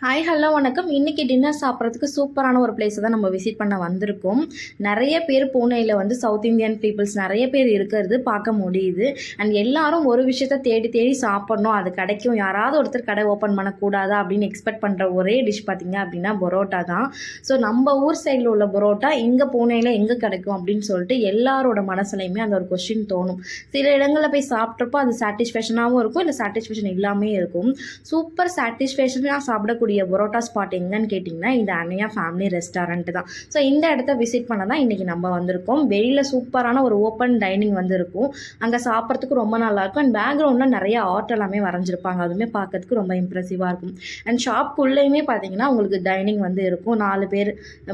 Hi hello வணக்கம். இன்றைக்கி dinner சாப்பிட்றதுக்கு சூப்பரான ஒரு பிளேஸை தான் நம்ம விசிட் பண்ண வந்திருக்கோம். நிறைய பேர் பூனேயில் வந்து சவுத் இந்தியன் பீப்புள்ஸ் நிறைய பேர் இருக்கிறது பார்க்க முடியுது. அண்ட் எல்லாரும் ஒரு விஷயத்த தேடி தேடி சாப்பிட்ணும், அது கிடைக்கும், யாராவது ஒருத்தர் கடை ஓப்பன் பண்ணக்கூடாதா அப்படின்னு எக்ஸ்பெக்ட் பண்ணுற ஒரே டிஷ் பார்த்திங்க அப்படின்னா பரோட்டா தான். ஸோ நம்ம ஊர் சைடில் உள்ள பரோட்டா இங்கே பூனேயில் எங்கே கிடைக்கும் அப்படின்னு சொல்லிட்டு எல்லாரோட மனசுலையுமே அந்த ஒரு கொஸ்டின் தோணும். சில இடங்களில் போய் சாப்பிட்றப்போ அது சாட்டிஸ்ஃபேக்ஷனாகவும் இருக்கும், இல்லை சாட்டிஸ்ஃபேக்ஷன் இல்லாமே இருக்கும். சூப்பர் சாட்டிஸ்ஃபேக்ஷனாக சாப்பிடக்கூடிய பரோட்டா ஸ்பாட் எங்கன்னு கேட்டிங்கன்னா இந்த அன்னையா ஃபேமிலி ரெஸ்டாரண்ட் தான். ஸோ இந்த இடத்த விசிட் பண்ண தான் இன்றைக்கி நம்ம வந்திருக்கோம். வெளியில் சூப்பரான ஒரு ஓப்பன் டைனிங் வந்து இருக்கும். அங்கே சாப்பிட்றதுக்கு ரொம்ப நல்லாயிருக்கும். அண்ட் பேக்ரவுண்டில் நிறைய ஆர்ட் எல்லாமே வரைஞ்சிருப்பாங்க, அதுவுமே பார்க்கறதுக்கு ரொம்ப இம்ப்ரெசிவாக இருக்கும். அண்ட் ஷாப்புக்குள்ளேயுமே பார்த்தீங்கன்னா உங்களுக்கு டைனிங் வந்து இருக்கும். 4 பேர்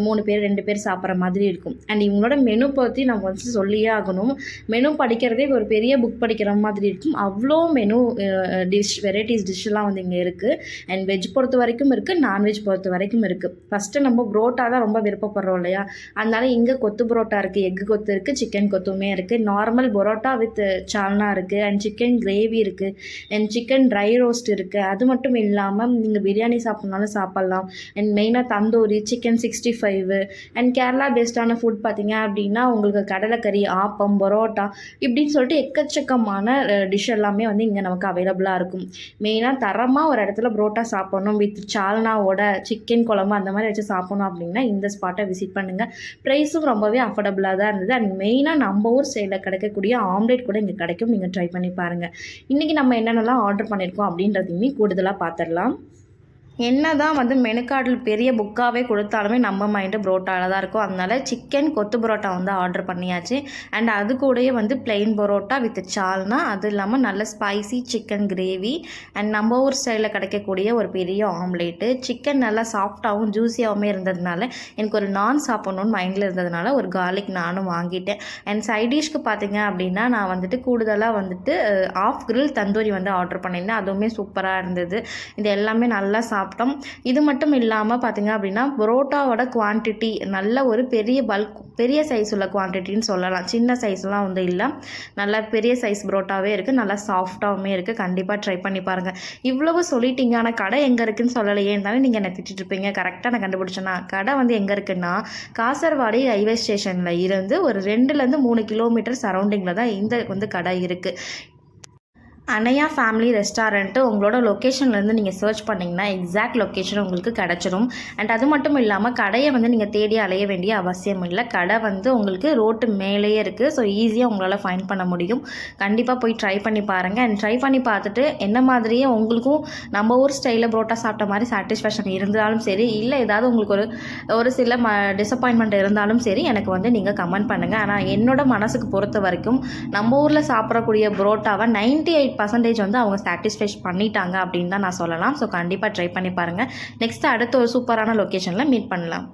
3 பேர் 2 பேர் சாப்பிட்ற மாதிரி இருக்கும். அண்ட் இவங்களோட மெனு பற்றி நம்ம வந்து சொல்லியே ஆகணும். மெனு படிக்கிறதே ஒரு பெரிய புக் படிக்கிற மாதிரி இருக்கும். அவ்வளோ மெனு வெரைட்டிஸ் டிஷ்ஷெல்லாம் வந்து இங்கே இருக்குது. அண்ட் வெஜ் பொறுத்த வரைக்கும் இருக்குது, நான்வெஜ் பொறுத்த வரைக்கும் இருக்குது. ஃபஸ்ட்டு நம்ம புரோட்டா தான் ரொம்ப விருப்பப்படுறோம் இல்லையா, அதனால இங்கே கொத்து புரோட்டா இருக்குது, எக்கு கொத்து இருக்குது, சிக்கன் கொத்துமே இருக்குது, நார்மல் பரோட்டா வித் சால்னா இருக்குது, அண்ட் சிக்கன் கிரேவி இருக்குது, அண்ட் சிக்கன் ட்ரை ரோஸ்ட் இருக்குது. அது மட்டும் இல்லாமல் நீங்கள் பிரியாணி சாப்பிட்னாலும் சாப்பிட்லாம். அண்ட் மெயினாக தந்தூரி, சிக்கன் 65 அண்ட் கேரளா பேஸ்டான ஃபுட் பார்த்திங்க அப்படின்னா உங்களுக்கு கடலைக்கறி, ஆப்பம், பரோட்டா இப்படின்னு சொல்லிட்டு எக்கச்சக்கமான டிஷ் எல்லாமே வந்து இங்கே நமக்கு அவைலபிளாக இருக்கும். மெயினாக தரமாக ஒரு இடத்துல பரோட்டா சாப்பிட்ணும் வித் சால்னாவோட சிக்கன் குழம்பு அந்த மாதிரி வச்சு சாப்பிடணும் அப்படின்னா இந்த ஸ்பாட்டை விசிட் பண்ணுங்கள். ப்ரைஸும் ரொம்பவே அஃபோர்டபுளாக தான் இருந்தது. அண்ட் மெயினாக நம்ம ஊர் சைடில் கிடைக்கக்கூடிய ஆம்லேட் கூட இங்கே கிடைக்கும், நீங்கள் ட்ரை பண்ணி பாருங்கள். இன்றைக்கி நம்ம என்னென்னலாம் ஆர்டர் பண்ணியிருக்கோம் அப்படின்றதையுமே கூடுதலாக பார்த்துடலாம். என்ன தான் வந்து மெனு கார்டில் பெரிய புக்காகவே கொடுத்தாலுமே நம்ம மைண்டு புரோட்டாவில் தான் இருக்கும். அதனால் சிக்கன் கொத்து புரோட்டா வந்து ஆர்டர் பண்ணியாச்சு. அண்ட் அது கூடயே வந்து பிளெயின் பரோட்டா வித் சால்னா, அது இல்லாமல் நல்ல ஸ்பைசி சிக்கன் கிரேவி, அண்ட் நம்ம ஊர் ஸ்டைலில் கிடைக்கக்கூடிய ஒரு பெரிய ஆம்லேட்டு. சிக்கன் நல்லா சாஃப்டாகவும் ஜூஸியாகவுமே இருந்ததுனால எனக்கு ஒரு நான் சாப்பிட்ணுன்னு மைண்டில் இருந்ததுனால ஒரு கார்லிக் நானும் வாங்கிட்டேன். அண்ட் சைட் டிஷ்க்கு பார்த்தீங்க அப்படின்னா நான் வந்துட்டு கூடுதலாக வந்துட்டு ஆஃப் கிரில் தந்தூரி வந்து ஆர்டர் பண்ணியிருந்தேன். அதுவுமே சூப்பராக இருந்தது. இது எல்லாமே நல்லா சாப்பிட்டோம். இது மட்டும் இல்லாமல் பார்த்திங்க அப்படின்னா பரோட்டாவோட குவான்டிட்டி நல்ல ஒரு பெரிய சைஸ் உள்ள குவான்டிட்டின்னு சொல்லலாம். சின்ன சைஸ்லாம் வந்து இல்லை, நல்லா பெரிய சைஸ் பரோட்டாவே இருக்குது, நல்லா சாஃப்டாகவுமே இருக்குது. கண்டிப்பாக ட்ரை பண்ணி பாருங்கள். இவ்வளவு சொல்லிட்டீங்க, ஆனால் கடை எங்கே இருக்குதுன்னு சொல்லலையேன்னாலும் நீங்கள் என்னை திட்டிருப்பீங்க. கரெக்டாக நான் கண்டுபிடிச்சேன்னா கடை வந்து எங்கே இருக்குன்னா காசர்வாடி ரயில்வே ஸ்டேஷனில் இருந்து ஒரு 2-3 கிலோமீட்டர் சரௌண்டிங்கில் தான் இந்த வந்து கடை இருக்குது. அனையா ஃபேமிலி ரெஸ்டாரண்ட்டு உங்களோட லொக்கேஷன்லேருந்து நீங்கள் சர்ச் பண்ணிங்கன்னா எக்ஸாக்ட் லொக்கேஷன் உங்களுக்கு கிடச்சிரும். அண்ட் அது மட்டும் இல்லாமல் கடையை வந்து நீங்கள் தேடி அலைய வேண்டிய அவசியம் இல்லை. கடை வந்து உங்களுக்கு ரோட்டு மேலேயே இருக்குது. ஸோ ஈஸியாக உங்களால் ஃபைண்ட் பண்ண முடியும். கண்டிப்பாக போய் ட்ரை பண்ணி பாருங்கள். அண்ட் ட்ரை பண்ணி பார்த்துட்டு என்ன மாதிரியே உங்களுக்கும் நம்ம ஊர் ஸ்டைலில் புரோட்டா சாப்பிட்ட மாதிரி சாட்டிஸ்ஃபேக்ஷன் இருந்தாலும் சரி, இல்லை ஏதாவது உங்களுக்கு ஒரு சில டிசப்பாயின்மெண்ட் இருந்தாலும் சரி, எனக்கு வந்து நீங்கள் கமெண்ட் பண்ணுங்கள். ஆனால் என்னோட மனசுக்கு பொறுத்த வரைக்கும் நம்ம ஊரில் சாப்பிடக்கூடிய புரோட்டாவை 98% வந்து அவங்க சாட்டிஸ்ஃபை பண்ணிட்டாங்க அப்படின்னு தான் நான் சொல்லலாம். ஸோ கண்டிப்பாக ட்ரை பண்ணி பாருங்கள். நெக்ஸ்ட்டு அடுத்த ஒரு சூப்பரான லொக்கேஷனில் மீட் பண்ணலாம்.